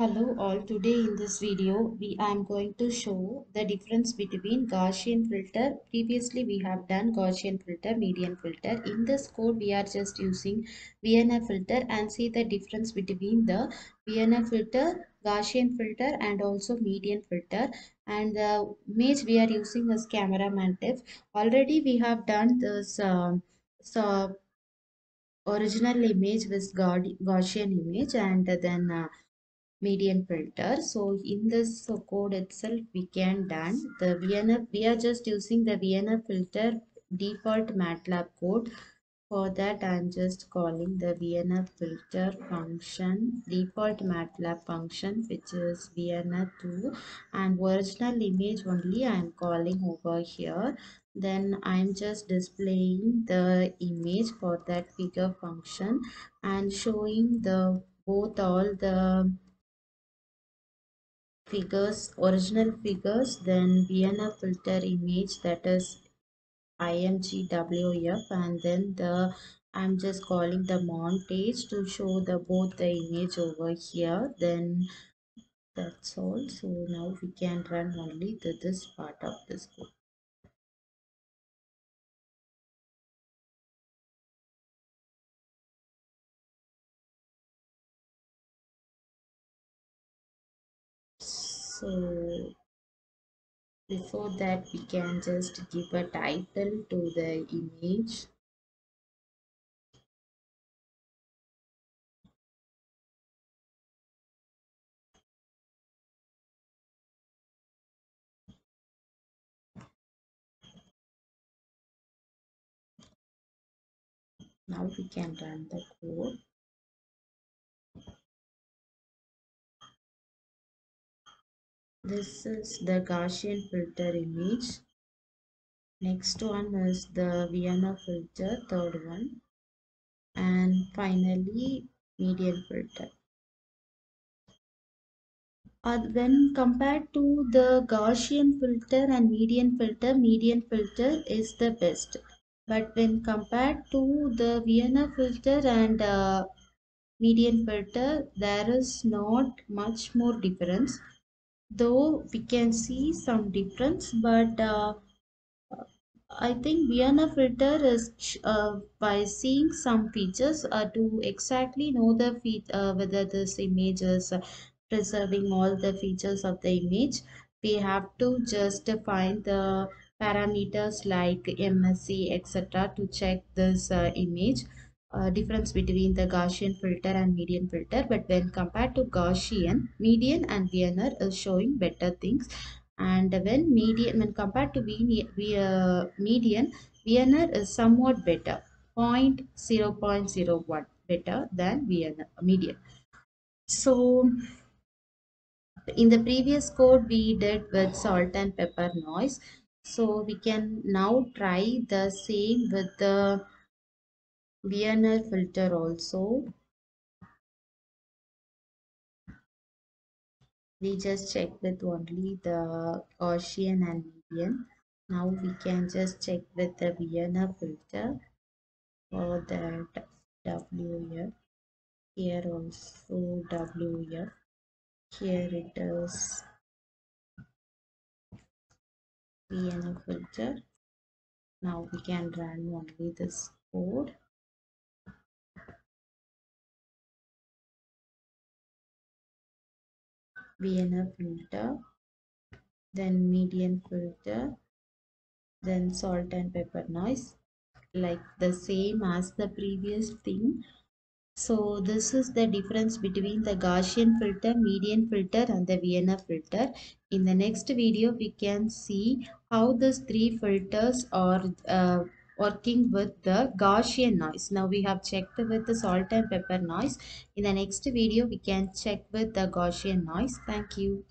Hello all, today in this video I am going to show the difference between Gaussian filter. Previously we have done Gaussian filter, median filter. In this code we are just using Wiener filter and see the difference between the Wiener filter, Gaussian filter and also median filter. And the image we are using is camera Matlab. Already we have done this so original image with Gaussian image and then median filter. So in this code itself we can done the Vienna. We are just using the Vienna filter default Matlab code. For that I am just calling the Vienna filter function default Matlab function, which is Vienna 2, and original image only I am calling over here. Then I am just displaying the image for that figure function and showing the both all the figures, original figures, then Vienna filter image, that is imgwf, and then the I'm just calling the montage to show the both the image over here. Then that's all. So now we can run only this part of this code. So before that we can just give a title to the image. Now we can run the code. This is the Gaussian filter image. Next one is the Vienna filter, third one. And finally, median filter. When compared to the Gaussian filter and median filter is the best. But when compared to the Vienna filter and median filter, there is not much more difference. Though we can see some difference, but I think Vienna filter is by seeing some features to exactly know the whether this image is preserving all the features of the image. We have to just find the parameters like MSC etc. to check this image. Difference between the Gaussian filter and median filter, but when compared to Gaussian, median and Wiener is showing better things, and when compared to median, Wiener is somewhat better, 0.01 better than Wiener median. So in the previous code we did with salt and pepper noise, so we can now try the same with the Wiener filter also. We just check with only the Gaussian and median. Now we can just check with the Vienna filter for that WF. Here also WF. Here it is Vienna filter. Now we can run only this code. Vienna filter, then median filter, then salt and pepper noise, like the same as the previous thing. So this is the difference between the Gaussian filter, median filter and the Vienna filter. In the next video, we can see how these three filters are working with the Gaussian noise. Now we have checked with the salt and pepper noise. In the next video, we can check with the Gaussian noise. Thank you.